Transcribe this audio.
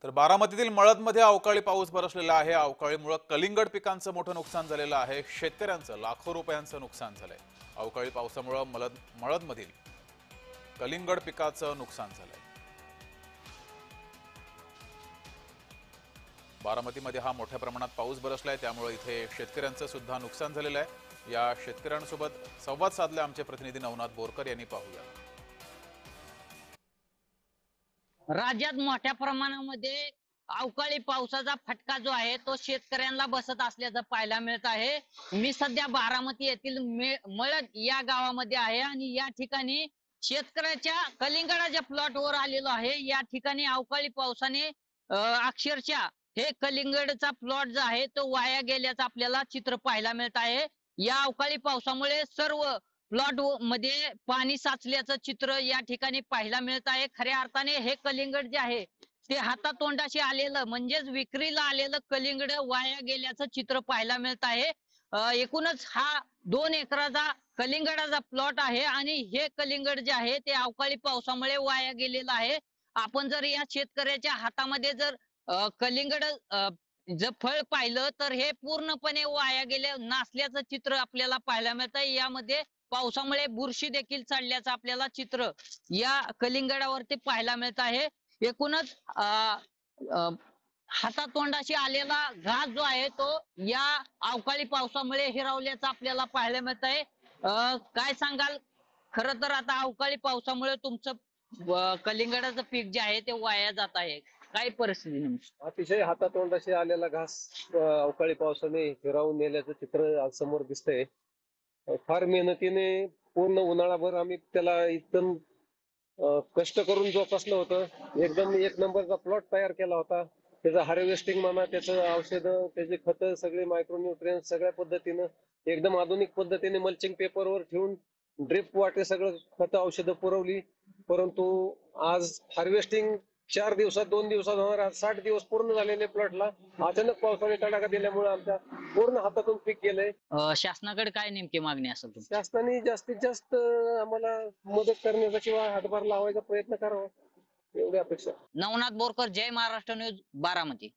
तर बारामतीतील मळदमध्ये अवकाळी पाऊस बरसलेला आहे। अवकाळीमुळे कलिंगड पिकांचं मोठं नुकसान झालेलं आहे। शेतकऱ्यांचं लाखो रुपयांचं नुकसान झालंय। अवकाळी पावसामुळे मळदमधील कलिंगड पिकाचं नुकसान झालंय। बारामतीमध्ये हा मोठ्या प्रमाणात पाऊस बरसलाय, त्यामुळे इथे शेतकऱ्यांचं सुद्धा नुकसान झालेलं आहे। या शेतकऱ्यांसोबत संवाद साधले आमचे प्रतिनिधी नवनाथ बोरकर यांनी। पाहूया। राज्यात मोठ्या प्रमाणामध्ये अवकाळी पावसाचा फटका जो आहे तो शेतकऱ्यांना बसत असल्याचं पाहायला मिळत आहे। मी सध्या बारामती येथील मळद या गावामध्ये आहे आणि या ठिकाणी शेतकऱ्याच्या कलिंगडाच्या प्लॉटवर आलेलो आहे। या ठिकाणी अवकाळी पावसाने अक्षरशः हे कलिंगडचा प्लॉट जो आहे तो वाया गेल्याचं आपल्याला चित्र पाहायला मिळत आहे। या अवकाळी पावसामुळे सर्व प्लॉट मध्ये पाणी साचल्याचं चित्र या ठिकाणी पाहायला मिळत आहे। खऱ्या अर्थाने हे कलिंगड जे आहे ते हातातोंडाशी आलेलं म्हणजेच विक्रीला आलेलं कलिंगड वाया गेल्याचं चित्र पाहायला मिळत आहे। एकूणच हा 2 एकराचा कलिंगडाचा प्लॉट आहे आणि हे कलिंगड जे आहे ते अवकाळी पावसामुळे वाया गेलेलं आहे। आपण जर या शेतकऱ्याच्या हातामध्ये जर कलिंगड जर फळ पाहिलं तर हे पूर्णपणे वाया गेले नसल्याचं चित्र आपल्याला पाहायला मिळत आहे। यामध्ये पावसामुळे बुरशी देखील चढल्याचं आपल्याला चित्र या कलिंगडावरती पाहायला मिळत आहे। एकूणच हातातोंडाशी आलेला घास जो आहे तो या अवकाळी पावसामुळे हिरावल्याचं आपल्याला पाहायला मिळत आहे। काय सांगाल? खरं तर आता अवकाळी पावसामुळे तुमचं कलिंगडाचं पीक जे आहे ते वाया जात आहे, काय परिस्थिती नेमकी? अतिशय हातातोंडाशी आलेला घास अवकाळी पावसाने हिरावून नेल्याचं चित्र आज समोर दिसतंय। फार मेहनतीने पूर्ण उन्हाळाभर आम्ही त्याला एकदम कष्ट करून जोपासलं होतं। एकदम एक नंबरचा प्लॉट तयार केला होता। त्याचं हार्वेस्टिंग म्हणा, त्याचं औषधं, त्याची खतं, सगळे मायक्रोन्यूट्रिएंट सगळ्या पद्धतीनं एकदम आधुनिक पद्धतीने मल्चिंग पेपरवर ठेवून ड्रिप वाटे सगळं खतं औषधं पुरवली। परंतु आज हार्वेस्टिंग 4 दिवसात 2 दिवसात होणार, आज 60 दिवस पूर्ण झालेले प्लॉटला अचानक पावसाने तडाखा दिल्यामुळे आमच्या पूर्ण हातातून पीक गेलंय। शासनाकडे काय नेमकी मागणी असेल तुमची? शासनाने जास्तीत जास्त आम्हाला मदत करण्याचा किंवा हातभार लावायचा प्रयत्न करावा, एवढी अपेक्षा. नवनाथ बोरकर, जय महाराष्ट्र न्यूज, बारामती।